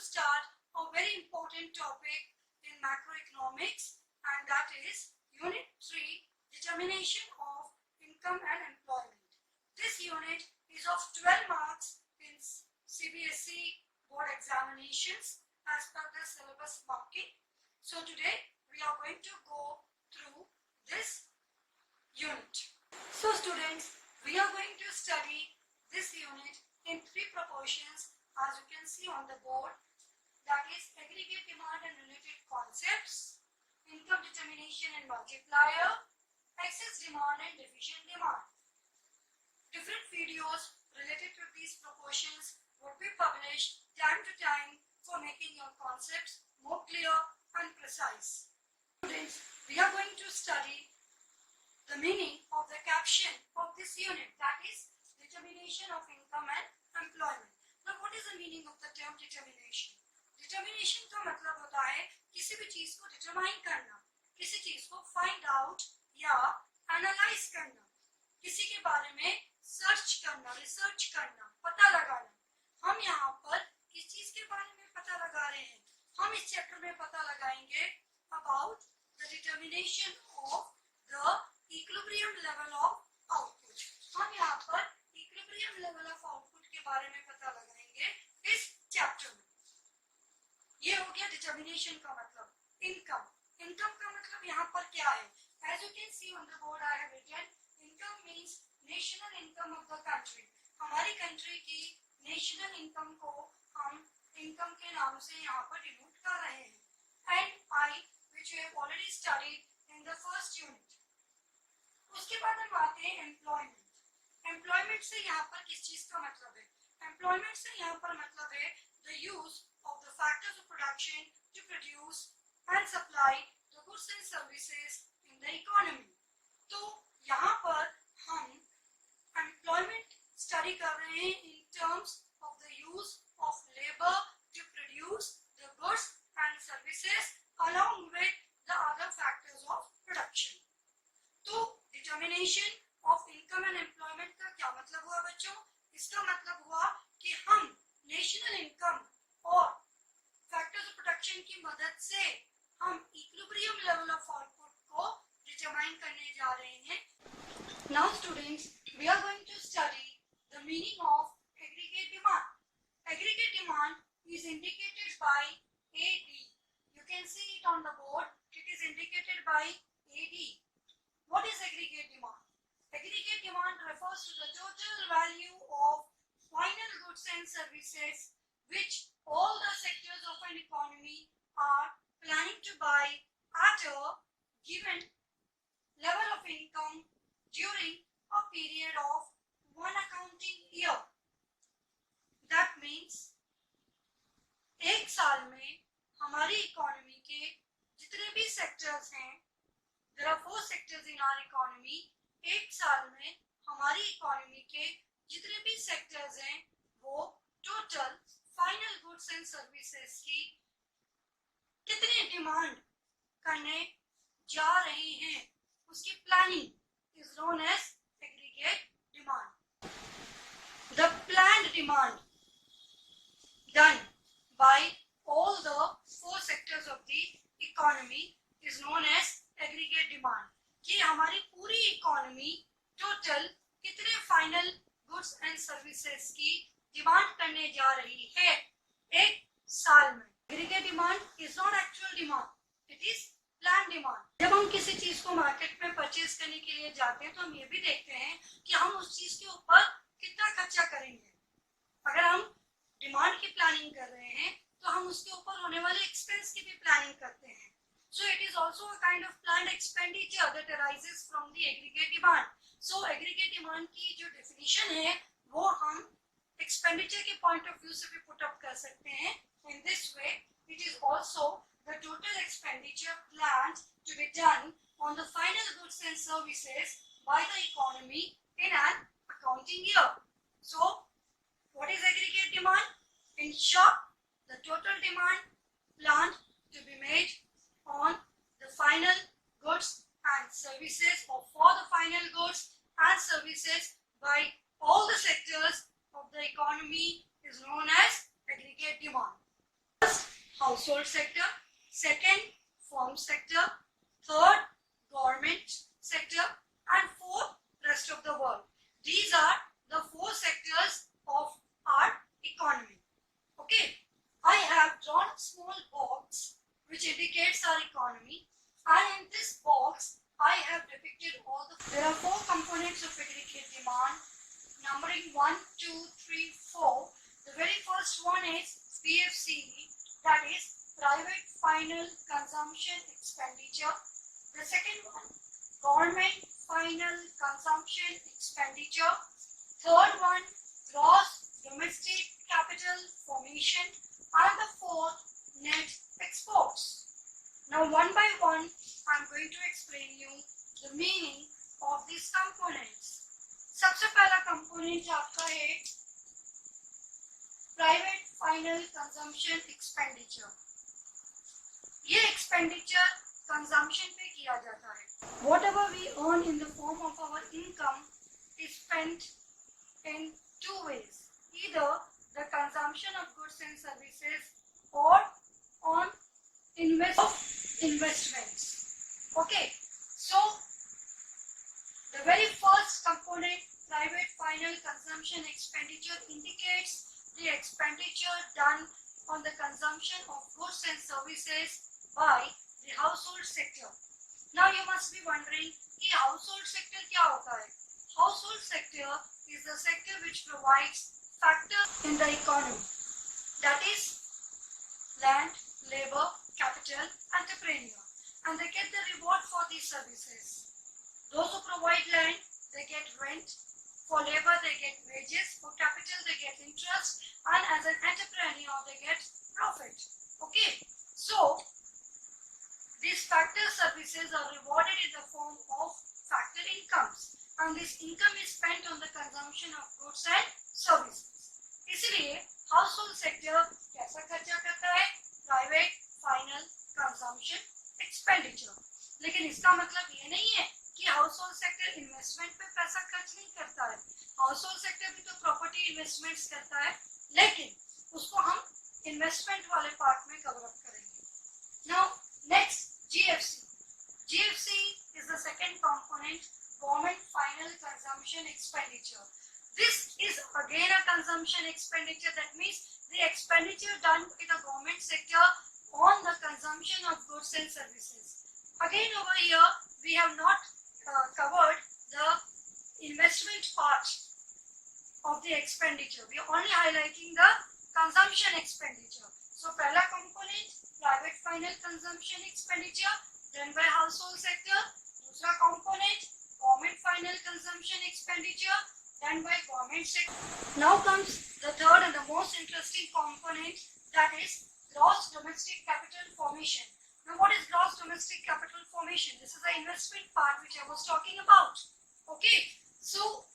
start a very important topic in macroeconomics, and that is Unit 3, Determination of Income and Employment. This unit is of 12 marks in CBSE board examinations as per the syllabus marking. So today we are going to go through this unit. So students, we are going to study this unit in three proportions as you can see on the board. That is aggregate demand and related concepts, income determination and multiplier, excess demand and deficient demand. Different videos related to these proportions would be published time to time for making your concepts more clear and precise. Students, we are going to study the meaning of the caption of this unit, that is determination of income and employment. Now what is the meaning of the term determination? Determination का मतलब होता है किसी भी चीज को determine करना, किसी चीज को फाइंड आउट या एनालाइज करना, किसी के बारे में सर्च करना, रिसर्च करना, पता लगाना। हम यहाँ पर किस चीज के बारे में पता लगा रहे हैं? हम इस चैप्टर में पता लगाएंगे about the determination of the equilibrium level of output. हम यहाँ पर इक्विलिब्रियम लेवल ऑफ आउटपुट के बारे में पता लगाएंगे इस चैप्टर में। ये हो गया डिटरमिनेशन का मतलब। इनकम, इनकम का मतलब यहाँ पर क्या है? As you can see on the board I have written, income means national income of the country. हमारी कंट्री की नेशनल इनकम को हम इनकम के नाम से यहाँ पर डिनोट कर रहे हैं। And I, which we have already studied in the first unit. उसके बाद हम आते हैं एम्प्लॉयमेंट। एम्प्लॉयमेंट से यहाँ पर किस चीज का मतलब है? एम्प्लॉयमेंट से यहाँ पर मतलब है the use of the factors of production to produce and supply the goods and services in the economy. तो यहाँ पर हम employment study कर रहे हैं in terms of the use of labor to produce the goods and services along with the other factors of production. तो determination of income and employment का क्या मतलब हुआ बच्चों? इसका मतलब हुआ कि हम नेशनल इनकम और फैक्टर्स ऑफ प्रोडक्शन की मदद से हम इक्विलिब्रियम लेवल ऑफ आउटपुट को डिटरमाइन करने जा रहे हैं। Now students, we are going to study the meaning of aggregate demand. Aggregate demand is indicated by AD. You can see it on the board. It is indicated by AD. What is aggregate demand? Aggregate demand refers to the total value of final goods and services which all the sectors of an economy are planning to buy at a given level of income during a period of one accounting year. That means एक साल में हमारी economy के जितने भी sectors हैं, there are 4 sectors in our economy. एक साल में हमारी इकोनॉमी के जितने भी सेक्टर्स हैं वो total final goods and services की कितनी डिमांड करने जा रहे हैं, उसकी planning is known as aggregate demand. The planned demand done by all the 4 sectors of the economy is known as aggregate demand. कि हमारी पूरी इकोनॉमी टोटल कितने फाइनल गुड्स एंड सर्विसेज की डिमांड करने जा रही है एक साल में। Aggregate demand is not actual demand, it is plan demand. जब हम किसी चीज को मार्केट में परचेज करने के लिए जाते हैं तो हम ये भी देखते हैं कि हम उस चीज के ऊपर कितना खर्चा करेंगे। अगर हम डिमांड की प्लानिंग कर रहे हैं तो हम उसके ऊपर होने वाले एक्सपेंस की भी प्लानिंग करते हैं। So it is also a kind of planned expenditure that arises from the aggregate demand. So aggregate demand की जो definition है वो हम expenditure के point of view से भी put up कर सकते हैं। In this way, it is also the total expenditure planned to be done on the final goods and services by the economy in an accounting year. So what is aggregate demand? In short, the total demand planned to be made on the final goods and services or for the final goods and services by all the sectors of the economy is known as aggregate demand. household sector, second firm sector, third government sector, and fourth rest of the world. These are the four sectors of our economy. Okay, I have drawn a small box which indicates our economy, and in this box I have depicted all the. There are four components of aggregate demand, numbering 1, 2, 3, 4. The very first one is PFCE, that is private final consumption expenditure. The second one, government final consumption expenditure. Third one, gross domestic capital formation. And the fourth, net exports. Now one by one, I am going to explain you the meaning of these components. सबसे पहला component आपका है private final consumption expenditure. ये expenditure consumption पे किया जाता है. Whatever we earn in the form of our income is spent in two ways. Either the consumption of goods and services or on investments. Okay, so the very first component, private final consumption expenditure, indicates the expenditure done on the consumption of goods and services by the household sector. Now you must be wondering कि household sector क्या होता है? Household sector is the sector which provides factors in the economy, that is land, labor, capital, entrepreneur, and they get the reward for these services. Those who provide land, they get rent. For labor, they get wages. For capital, they get interest. And as an entrepreneur, they get profit. Okay. So, these factor services are rewarded in the form of factor incomes. And this income is spent on the consumption of goods and services. इसलिए household sector कैसा खर्चा करता है? Private final consumption expenditure. लेकिन इसका मतलब ये नहीं है कि हाउसहोल्ड सेक्टर इन्वेस्टमेंट पे पैसा खर्च नहीं करता है. हाउसहोल्ड सेक्टर भी तो प्रॉपर्टी इन्वेस्टमेंट्स करता है, लेकिन उसको हम इन्वेस्टमेंट वाले पार्ट में कवर अप करेंगे. Now next GFC. GFC is the second component, government final consumption expenditure. This is again a consumption expenditure. That means the expenditure done by the government sector on the consumption of goods and services. Again over here we have not covered the investment part of the expenditure. We are only highlighting the consumption expenditure. So पहला component private final consumption expenditure done by household sector. दूसरा component government final consumption expenditure done by government sector. Now comes the third and the most interesting component, that is gross domestic capital formation. Now what is gross domestic capital formation? This is the investment part which I was talking about. Okay, so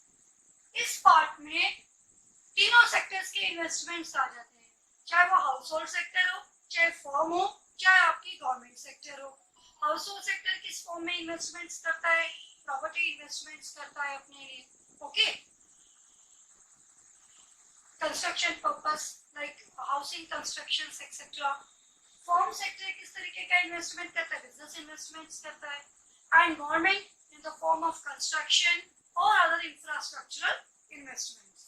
इस part में तीनों sectors के investments आ जाते हैं, चाहे वो household sector हो, चाहे firm हो, चाहे आपकी government sector हो. Household sector किस form में investments करता है? Property investments करता है अपने लिए. Okay, construction purpose like housing constructions etc. Form sector किस तरीके का इन्वेस्टमेंट करता है? बिजनेस इन्वेस्टमेंट्स करता है. And government in the form of construction और other infrastructural investments.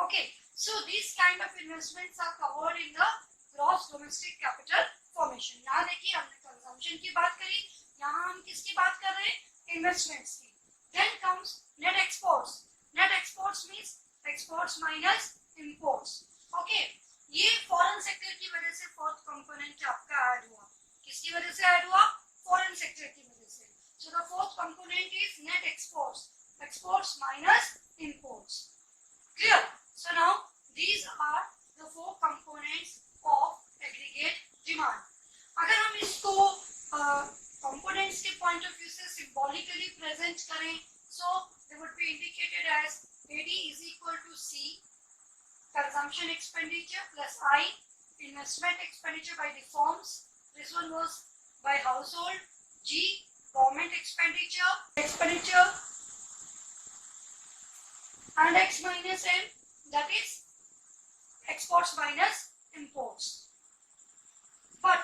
Okay, so this kind of investments are covered in the gross domestic capital formation. यहाँ देखिए हमने कंजम्पशन की बात करी, यहाँ हम किसकी बात कर रहे हैं? इन्वेस्टमेंट्स की. Then comes net exports. Net exports means exports minus imports. Okay, ये फॉरेन सेक्टर की वजह से फोर्थ कंपोनेंट आपका ऐड हुआ. किसकी वजह से ऐड हुआ? फॉरेन सेक्टर की वजह से. So the fourth component is net exports. Exports minus imports. Clear? So now these are the four components of aggregate demand. अगर हम इसको कंपोनेंट्स के पॉइंट ऑफ व्यू से सिंबॉलिकली प्रेजेंट करें, so they would be indicated as AD is equal to C, consumption expenditure, plus I, investment expenditure by the firms. This one was by household. G, government expenditure, and X minus M, that is exports minus imports. But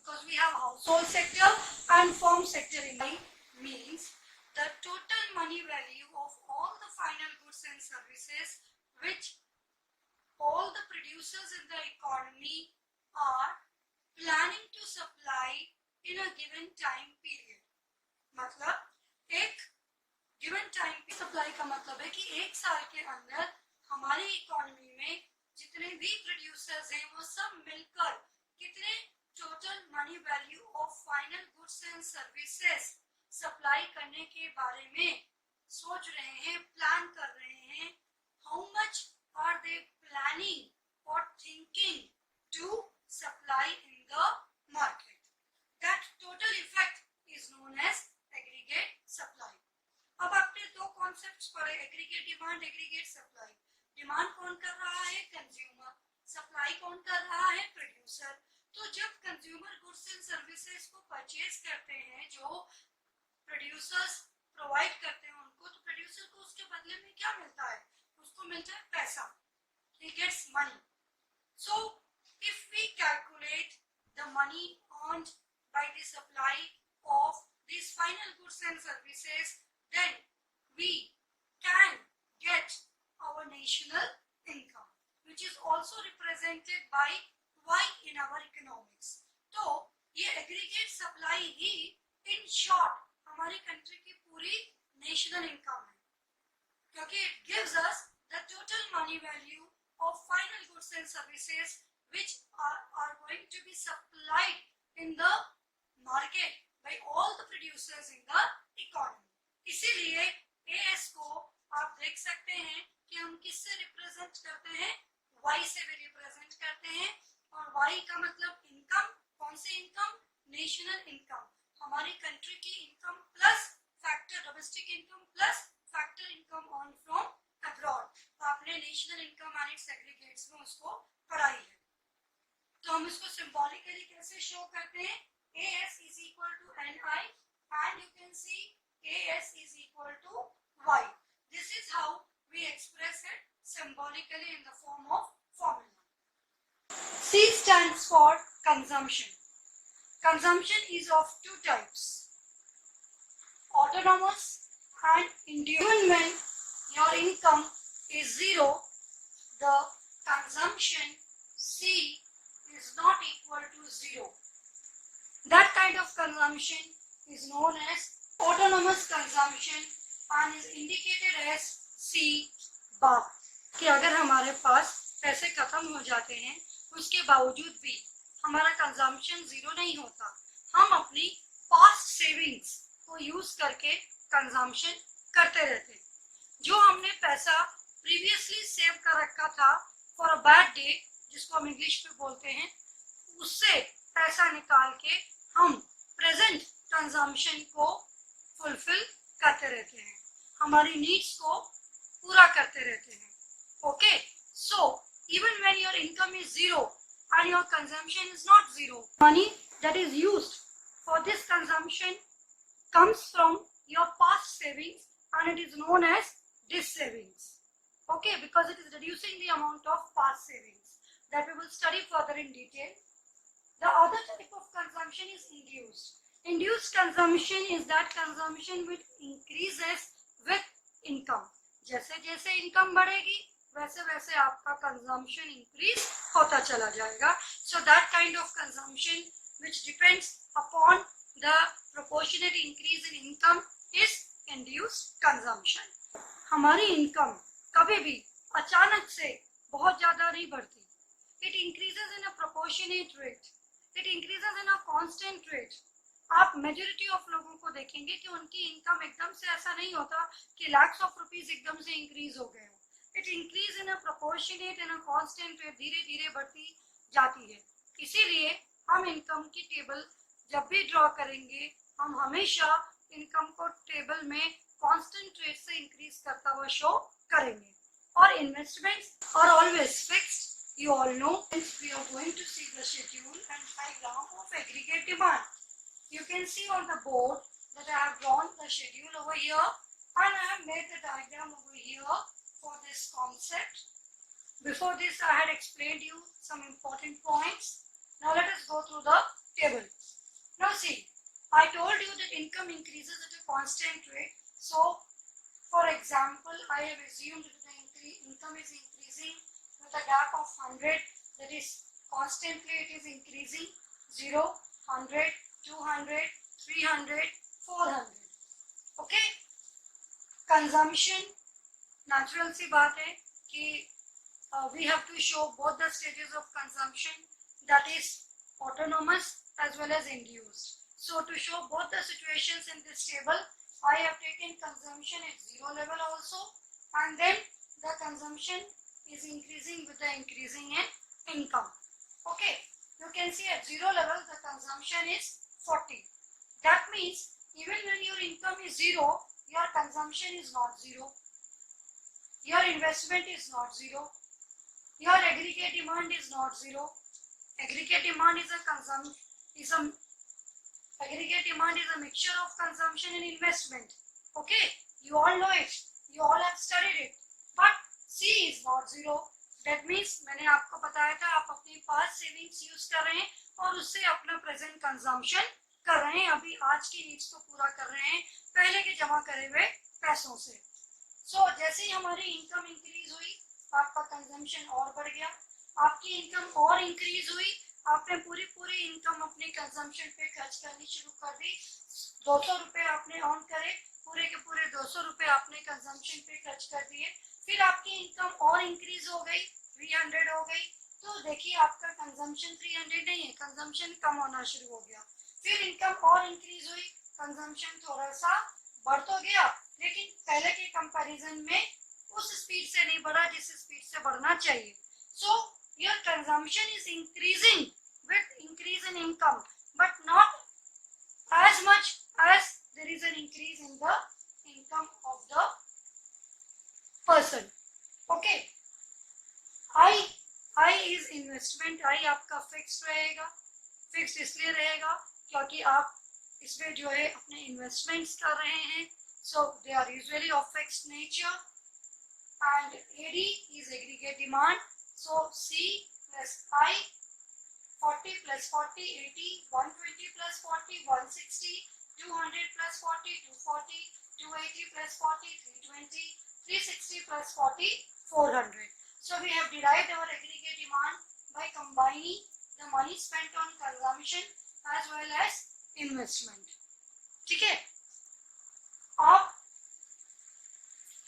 because we have household sector and firm sector in it. Means the total money value of all the final goods and services which all the producers in the economy are planning to supply in a given time period. मतलब एक given time पे supply का मतलब है कि एक साल के अंदर हमारी इकोनॉमी में जितने भी प्रोड्यूसर्स हैं वो सब मिलकर कितने total money value of final goods and services supply करने के बारे में सोच रहे हैं, प्लान कर रहे हैं. How much are they planning और thinking to supply in the market. That total effect is known as aggregate supply. अब आपने दो कॉन्सेप्ट्स पढ़े, aggregate demand, aggregate supply. Demand कौन कर रहा है? कंज्यूमर. सप्लाई कौन कर रहा है? प्रोड्यूसर. तो जब कंज्यूमर गुड्स एंड सर्विसेज को परचेज करते हैं, जो प्रोड्यूसर्स प्रोवाइड करते हैं उनको, तो प्रोड्यूसर को उसके बदले में क्या मिलता है? उसको मिलता है पैसा. He gets money. So if we calculate the money earned by the supply of these final goods and services, then we can get our national income, which is also represented by Y in our economics. तो ये aggregate supply he in short हमारी country की पूरी national income है, क्योंकि it gives us the total money value of final goods and services which are going to be supplied in the market by all the producers in the economy. इसीलिए AS को आप देख सकते हैं कि हम किससे रिप्रेजेंट करते हैं? Y से भी रिप्रेजेंट करते हैं. और Y का मतलब इनकम. कौन से इनकम? National income. हमारी कंट्री की income plus factor domestic income plus factor income on from abroad. तो आपने national income and it's aggregates में उसको पढ़ाई है. तो हम इसको सिंबॉलिकली कैसे शो करते हैं? AS is equal to NI and you can see AS is equal to Y. This is how we express it symbolically in the form of formula. C stands for consumption. Consumption is of two types, autonomous and induced. Even when your income is zero, the consumption C is not equal to zero. That kind of consumption is known as autonomous consumption and is indicated as C bar. कि अगर हमारे पास पैसे खत्म हो जाते हैं उसके बावजूद भी हमारा कंजम्पशन जीरो नहीं होता, हम अपनी पास्ट सेविंग्स को यूज करके कंजम्पशन करते रहते हैं. जो हमने पैसा प्रीवियसली सेव कर रखा था फॉर अ बैड डे, जिसको हम इंग्लिश में बोलते हैं, उससे पैसा निकाल के हम प्रेजेंट कंजम्पशन को फुलफिल करते रहते हैं, हमारी नीड्स को पूरा करते रहते हैं. Okay, so even when your income is zero and your consumption is not zero, money that is used for this consumption comes from your past savings and it is known as this savings. Okay, because it is reducing the amount of past savings that we will study further in detail. The other type of consumption is induced. Induced consumption is that consumption which increases with income. जैसे जैसे income बढ़ेगी वैसे वैसे आपका consumption increase होता चला जाएगा. So that kind of consumption which depends upon the proportionate increase in income is induced consumption. हमारी इनकम कभी भी अचानक से बहुत ज्यादा नहीं बढ़ती. It increases in a proportionate rate, it increases in a constant rate. आप मेजॉरिटी ऑफ लोगों को देखेंगे कि उनकी इनकम एकदम से ऐसा नहीं होता कि लाख्स ऑफ रुपीस एकदम से इंक्रीज हो गए. It increase in a proportionate in a constant rate, धीरे धीरे बढ़ती जाती है. इसीलिए हम इनकम की टेबल जब भी ड्रॉ करेंगे हम हमेशा इनकम को टेबल में कांस्टेंट रेट से इंक्रीज करता हुआ शो करेंगे. और investments are always fixed. You all know we are going to see the schedule and diagram of aggregate demand. You can see on the board that I have drawn the schedule over here and I have made the diagram over here for this concept. Before this I had explained you some important points. Now let us go through the table. Now see, I told you that income increases at a constant rate. So, for example, I have assumed that the income is increasing with a gap of 100. That is, constantly it is increasing. 0, 100, 200, 300, 400. Okay? Consumption, natural सी बात है कि we have to show both the stages of consumption, that is autonomous as well as induced. So to show both the situations in this table, I have taken consumption at 0 level also, and then the consumption is increasing with the increasing in income. Okay, you can see at 0 level the consumption is 40. That means even when your income is 0, your consumption is not 0. Your investment is not 0. Your aggregate demand is not 0. Aggregate demand is a mixture of consumption and investment. Okay, you all know it. You all have studied it. But C is not 0. That means मैंने आपको बताया था आप अपनी past savings use कर रहे हैं और उससे अपना present consumption कर रहे हैं. अभी आज की needs को पूरा कर रहे हैं पहले के जमा करे हुए पैसों से. So जैसे ही हमारी income increase हुई, आपका कंजम्पशन और बढ़ गया. आपकी इनकम और इंक्रीज हुई, आपने पूरी इनकम अपने कंजम्पशन पे खर्च करनी शुरू कर दी. 200 रुपए आपने ऑन करे, पूरे के पूरे 200 रुपए आपने कंजम्पशन पे खर्च कर दिए. फिर आपकी इनकम और इंक्रीज हो गई, 300 हो गई. तो देखिए आपका कंजम्पशन 300 नहीं है, कंजम्पशन कम होना शुरू हो गया. फिर इनकम और इंक्रीज हुई, कंजम्पशन थोड़ा सा बढ़ तो गया, लेकिन पहले के कंपैरिजन में उस स्पीड से नहीं बढ़ा जिस स्पीड से बढ़ना चाहिए. So your consumption is increasing with increase in income, but not as much as there is an increase in the income of the person. Okay, I is investment. I आपका fixed रहेगा. Fixed इसलिए रहेगा क्योंकि आप इसमें जो है अपने investments कर रहे हैं. So they are usually of fixed nature. And AD is aggregate demand. So C plus I, 40 plus 40, 80, 120 plus 40, 160, 200 plus 40, 240, 280 plus 40, 320, 360 plus 40, 400. So we have derived our aggregate demand by combining the money spent on consumption as well as investment. ठीक है? आप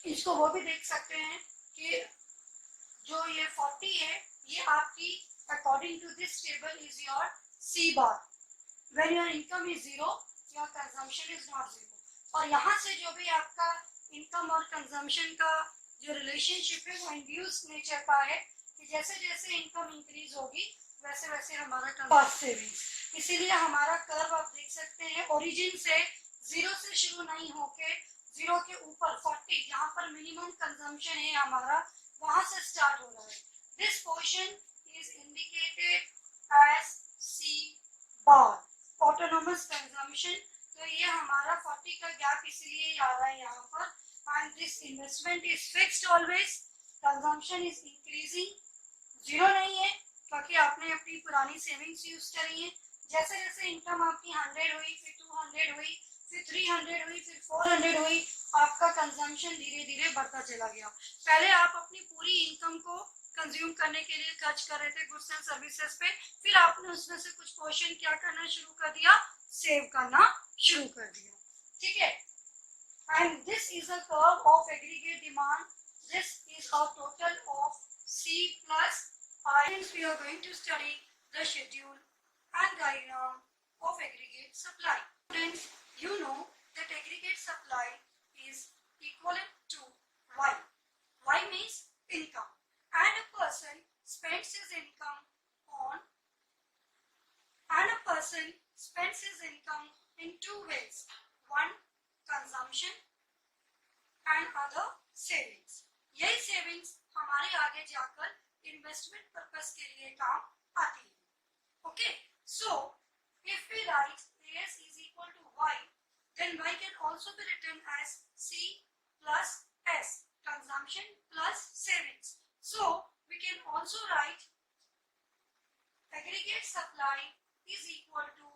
इसको वो भी देख सकते हैं कि जो ये 40 है ये आपकी according to this table is your C bar. When your income is 0, your consumption is not 0. और यहाँ से जो भी आपका income और consumption का जो relationship है वो induced nature का है कि जैसे जैसे income increase होगी वैसे वैसे हमारा cost savings. इसीलिए हमारा curve आप देख सकते हैं origin से 0 से शुरू नहीं होके 0 के ऊपर 40 जहाँ पर मिनिमम कंजम्पशन है हमारा वहाँ से स्टार्ट हो रहा है. This portion is indicated as C bar, autonomous consumption. तो ये हमारा 40 का गैप इसलिए आ रहा है यहाँ पर. And this investment is fixed always. Consumption is increasing. 0 नहीं है क्योंकि आपने अपनी पुरानी सेविंग्स यूज करी है. जैसे जैसे इनकम आपकी 100 हुई, फिर 200 हुई, फिर 300 हुई, फिर 400 हुई, आपका कंजम्पशन धीरे धीरे बढ़ता चला गया. पहले आप अपनी पूरी इनकम को कंज्यूम करने के लिए खर्च कर रहे थे गुड्स एंड सर्विसेज पे, फिर आपने उसमें से कुछ पोर्शन क्या करना शुरू कर दिया, सेव करना शुरू कर दिया. ठीक है? And this is a curve of aggregate demand. This is a total of C plus I. We are going to study the schedule and diagram of aggregate supply. Students, you know that aggregate supply is equivalent to Y. Y means income. And a person spends his income in two ways. One, consumption and other, savings. यही savings हमारे आगे जाकर investment purpose के लिए काम आती है. Okay, so if we write AS is equal to Y, then Y can also be written as C plus S, consumption plus savings. So we can also write aggregate supply is equal to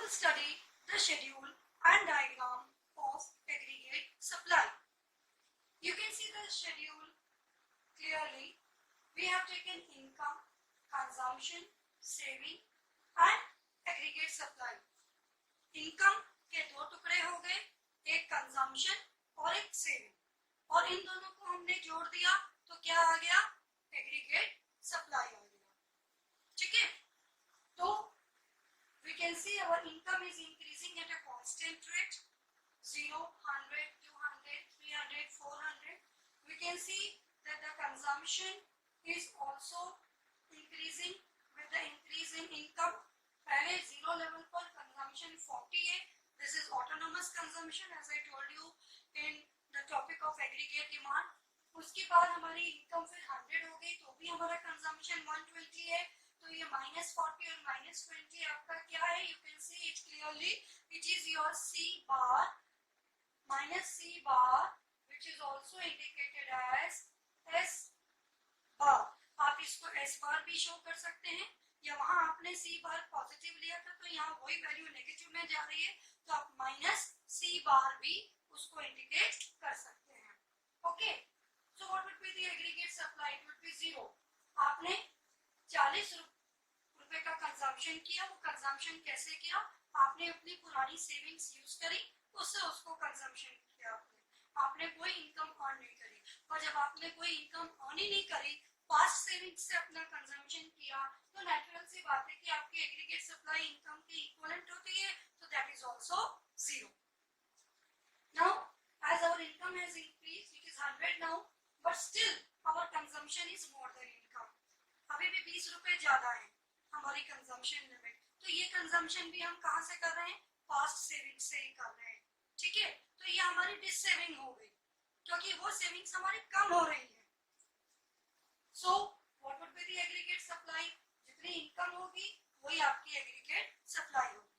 will study the schedule and diagram of aggregate supply. You can see the schedule clearly. We have taken income, consumption, saving and aggregate supply. income के दो टुकड़े हो गए, एक consumption और एक saving, और इन दोनों को हमने जोड़ दिया तो क्या आ गया, एग्रीगेट सप्लाई आ गया. ठीक है, तो we can see our income is increasing at a constant rate, 0, 100, 200, 300, 400. We can see that the consumption is also increasing with the increase in income. पहले 0 लेवल पर कंजम्पशन 40 है. This is autonomous consumption as I told you in the topic of aggregate demand. उसके बाद हमारी income फिर 100 हो गई तो भी हमारा कंजम्पशन 120 है. तो ये -40 और -20 आपका क्या है, you can see it clearly. It is your C bar, -C bar, which is also indicated as S bar. आप इसको S bar भी शो कर सकते हैं, या वहां आपने C बार पॉजिटिव लिया था तो यहाँ वही वैल्यू नेगेटिव में जा रही है तो आप -C बार भी उसको इंडिकेट कर सकते हैं. Okay, so what would be the aggregate supply, it would be 0. आपने 40 रुपए का कंजम्पशन किया. वो कंजम्पशन कैसे किया, आपने अपनी पुरानी सेविंग्स यूज करी, उससे उसको कंजम्पशन किया. आपने कोई इनकम अर्न नहीं करी, और जब आपने कोई इनकम अर्न ही नहीं करी, पास्ट सेविंग्स से अपना कंजम्पशन किया, तो नेचुरल सी बात है कि आपकी एग्रीगेट सप्लाई इनकम के इक्विवेलेंट होती है, तो that is also 0. Now as our income has increased, it is 100 now, but still our consumption is more than income. अभी भी 20 रुपए ज्यादा है हमारी कंजम्पशन लिमिट, तो ये कंजम्पशन भी हम कहां से कर रहे हैं, पास्ट सेविंग से ही कर रहे हैं. ठीक है, तो ये हमारी डिससेविंग हो गई क्योंकि वो सेविंग्स हमारी कम हो रही है. So what would be the aggregate supply, जितनी इनकम होगी वही आपकी एग्रीगेट सप्लाई होगी.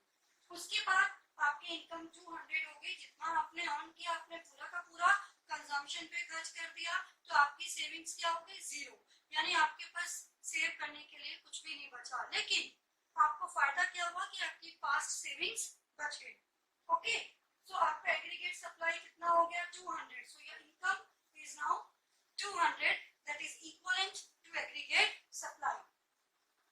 उसके बाद आपकी इनकम 200 हो गई, जितना आपने अर्न किया आपने पूरा का पूरा कंजम्पशन पे खर्च कर दिया, तो आपकी सेविंग्स क्या हो गई, 0. यानी आपके पास सेव करने के लिए कुछ भी नहीं बचा, लेकिन आपको फायदा क्या हुआ कि आपकी पास्ट सेविंग्स बच गई. ओके, सो आपका एग्रीगेट सप्लाई कितना हो गया, 200. So your income is now 200, that is equivalent to aggregate supply.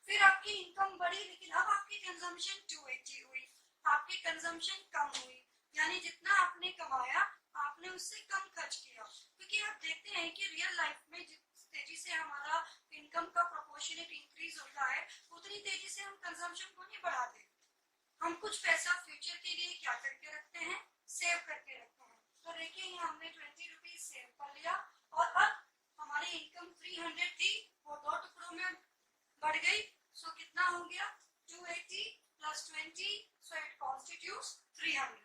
फिर आपकी इनकम बढ़ी, लेकिन अब आपकी कंजम्पशन 280 हुई, आपकी कंजम्पशन कम हुई, यानी जितना आपने कमाया आपने उससे कम खर्च किया. क्योंकि आप देखते हैं कि रियल लाइफ में जिस तेजी से हमारा इनकम का प्रोपोर्शनेट इंक्रीज होता है, उतनी तेजी से हम कंजम्पशन को नहीं बढ़ाते. हम कुछ पैसा फ्यूचर के लिए क्या करके रखते हैं, सेव करके रखते हैं. तो देखिए यहाँ हमने 20 रुपीज सेव कर लिया, और अब हमारी इनकम 300 थी, वो दो टुकड़ों में बढ़ गई. सो कितना हो गया, 280 + 20, सो इट कॉन्स्टिट्यूट्स 300.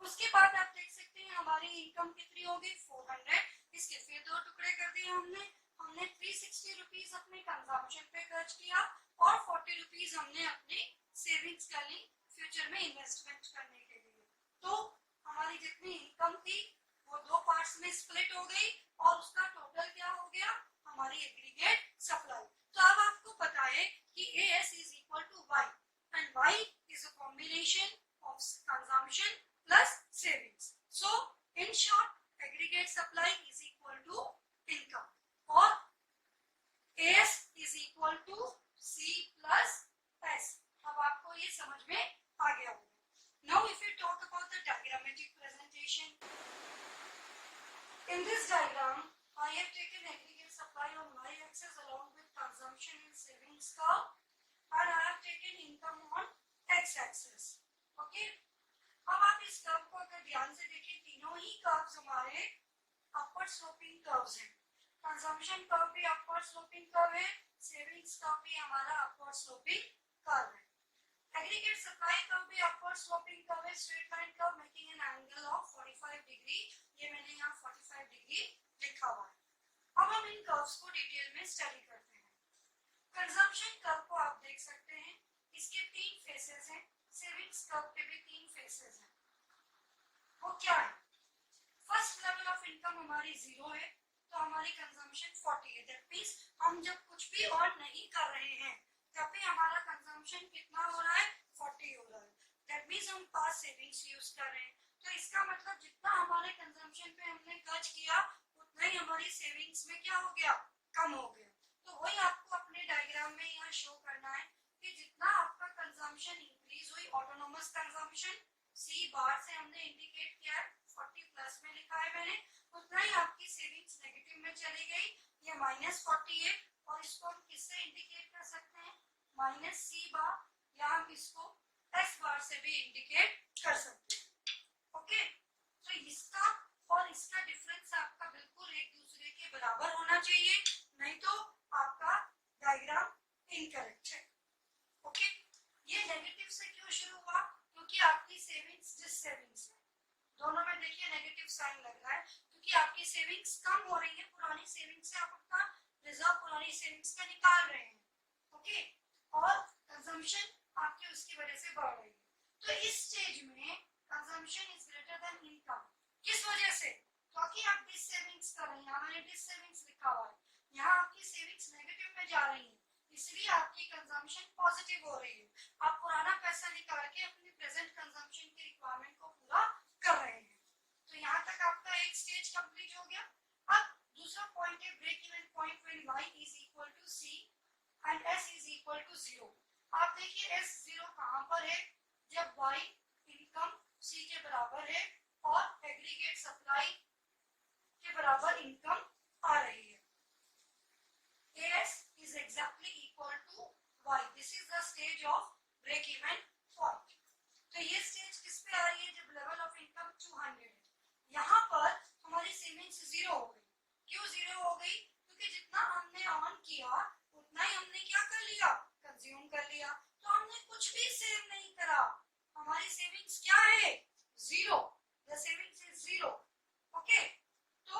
उसके बाद आप देख सकते हैं हमारी इनकम कितनी हो गई, 400. इसके फिर दो टुकड़े कर दिए हमने 360 रुपीज अपने कंजम्पशन पे खर्च किया, और 40 रुपीज हमने अपनी सेविंग्स कर ली फ्यूचर में इन्वेस्टमेंट करने के लिए. तो हमारी जितनी इनकम थी वो दो पार्ट्स में स्प्लिट हो गई, और उसका टोटल क्या हो गया, हमारी एग्रीगेट सप्लाई. तो अब आपको पता है कि AS is equal to Y, and Y is a combination of consumption plus savings. So in short, aggregate supply is equal to income, or AS is equal to C plus S. अब आपको ये समझ में आ गया होगा. Now if we talk about the diagrammatic presentation, in this diagram I have taken aggregate supply on y-axis along with consumption and savings curve, and I have taken income on x-axis. Okay, अब आप इस curve को अगर ध्यान से देखें, तीनों ही curves हमारे अपवर्ड स्लोपिंग कर्व्स हैं. कंजम्पशन कर्व भी अपवर्ड स्लोपिंग कर्व है, सेविंग्स कर्व भी हमारा अपवर्ड स्लोपिंग कर्व है. एग्रीगेट सप्लाई कर्व भी अपवर्ड स्लोपिंग कर्व है, straight line curve making an angle of 45 degree. ये मैंने यहाँ 45 डिग्री लिखा हुआ है. अब हम इन कर्व्स को डिटेल में स्टडी करते हैं. कंजम्पशन कर्व को आप देख सकते हैं, इसके 3 फेसेस हैं. सेविंग्स कर्व के भी 3 फेसेस हैं. वो क्या है, फर्स्ट लेवल ऑफ इनकम हमारी 0 है, तो हमारी कंजम्पशन 40 है. दैट मींस हम जब कुछ भी अर्न नहीं कर रहे हैं तब भी हमारा कंजम्पशन कितना हो रहा है, 40 हो रहा है. सेविंग्स यूज कर रहे हैं। तो इसका मतलब जितना हमारे कंजम्पशन पे हमने खर्च किया उतना ही हमारी सेविंग्स में क्या हो गया, कम हो गया। तो वही आपको अपने डायग्राम में यहाँ शो करना है कि जितना आपका कंजम्पशन इंक्रीज हुई, ऑटोनोमस कंजम्पशन सी बार से हमने इंडिकेट किया है, 40 प्लस में लिखा है मैंने, उतना ही आपकी सेविंग्स नेगेटिव में चली गई, ये -40 है। और इसको हम किससे इंडिकेट कर सकते हैं, -c बार, या हम इसको s बार से भी इंडिकेट कर सकते हैं। ओके, तो इसका और इसका डिफरेंस आपका बिल्कुल एक दूसरे के बराबर होना चाहिए, नहीं तो आपका डायग्राम इनकरेक्ट है। ओके, ये नेगेटिव से क्यों शुरू हुआ, क्योंकि आपकी सेविंग्स, जिस सेविंग्स में दोनों में देखिए नेगेटिव साइन लग रहा है, क्योंकि आपकी सेविंग्स कम हो रही है, पुरानी सेविंग्स से आप अपना रिजर्व पुरानी सेविंग्स का निकाल रहे हैं। ओके, और कंजम्पशन आपकी उसकी वजह से बढ़ रही है। तो इस स्टेज में consumption is greater than income, किस वजह से, क्योंकि आप डिस सेविंग्स कर रहे हैं, यहाँ मैंने डिस सेविंग्स लिखा हुआ है, यहाँ आपकी सेविंग्स नेगेटिव में जा रही है, इसलिए आपकी कंजम्पशन पॉजिटिव हो रही है। आप पुराना पैसा निकाल के अपनी प्रेजेंट कंजम्पशन की रिक्वायरमेंट को पूरा कर रहे हैं। तो यहाँ तक आपका एक स्टेज कंप्लीट हो गया। अब दूसरा पॉइंट है break even point when y is equal to c and s is equal to 0। आप देखिए s 0 कहाँ पर है, जब y इनकम c के बराबर है और एग्रीगेट सप्लाई के बराबर इनकम आ रही है। as is exactly equal to y, this is the stage of break even point। तो ये स्टेज किस पे आ रही है, जब लेवल ऑफ इनकम 200 है। यहाँ पर हमारी सेविंग्स 0 हो गई, क्यों 0 हो गई, क्योंकि जितना हमने अर्न किया उतना ही हमने क्या कर लिया, कंज्यूम कर लिया। तो हमने कुछ भी सेव नहीं करा, हमारी सेविंग्स क्या है, 0, द सेविंग्स इज 0। ओके, तो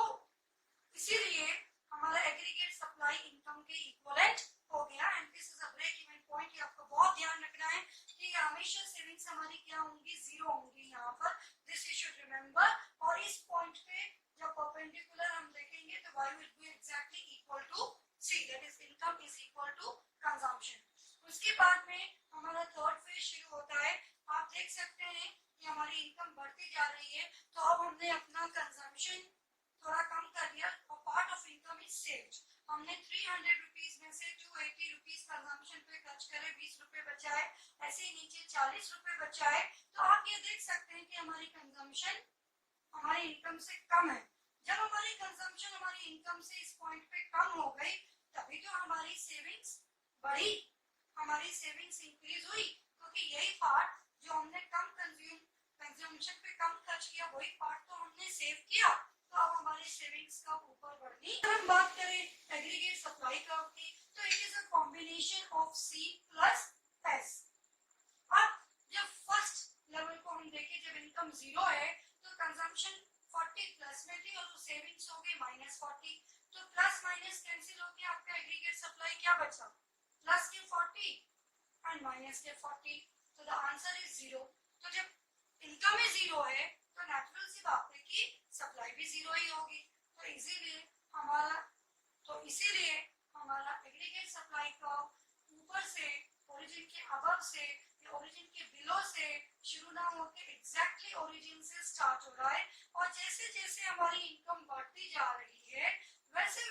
इसीलिए हमारा एग्रीगेट सप्लाई इनकम के इक्विवेलेंट हो गया and this is a break even point. ये आपको बहुत ध्यान रखना है कि हमेशा सेविंग्स हमारी क्या होंगी, 0 होंगी यहाँ पर, दिस यू शुड रिमेंबर। और इस पॉइंट पे जब परपेंडिकुलर हम देखेंगे तो y will be exactly equal to c, that is income is equal to consumption. उसके बाद में हमारा थर्ड फेज शुरू होता है। आप देख सकते हैं कि हमारी इनकम बढ़ती जा रही है, तो अब हमने अपना कंजम्पशन थोड़ा कम कर दिया और part of income is saved. हमने 300 रुपीज में से 280 रुपीज कंजम्पशन पे खर्च करे, 20 रुपए बचाए, ऐसे ही नीचे 40 रुपए बचाए। तो आप ये देख सकते हैं कि हमारी कंजम्पशन हमारी इनकम से कम है। जब हमारी कंजम्पशन हमारी इनकम से इस पॉइंट पे कम हो गई, तभी तो हमारी सेविंग्स बढ़ी, हमारी सेविंग्स इंक्रीज हुई, क्योंकि यही पार्ट जो हमने कम कंज्यूमशन पे कम खर्च किया, वही पार्ट तो हमने सेव किया, तो अब हमारी सेविंग्स का ऊपर बढ़नी। अगर हम बात करें एग्रीगेट सप्लाई कर्व की, तो it is a combination of C plus S। अब जब फर्स्ट लेवल को हम देखें, जब इनकम 0 है तो कंजम्पशन 40 प्लस में थी और तो सेविंग्स हो गई -40, तो प्लस माइनस कैंसिल होके आपका एग्रीगेट सप्लाई क्या बचा, प्लस के 40 एंड माइनस के 40, तो द आंसर इज 0। तो जब इनकम ही 0 है तो नेचुरल सी बात है कि सप्लाई भी 0 ही होगी। तो इसीलिए हमारा एग्रीगेट सप्लाई का ऊपर से, ओरिजिन के अबव से या ओरिजिन के बिलो से शुरू ना होकर एग्जैक्टली ओरिजिन से स्टार्ट हो रहा है। और जैसे जैसे हमारी इनकम बढ़ती जा रही है, वैसे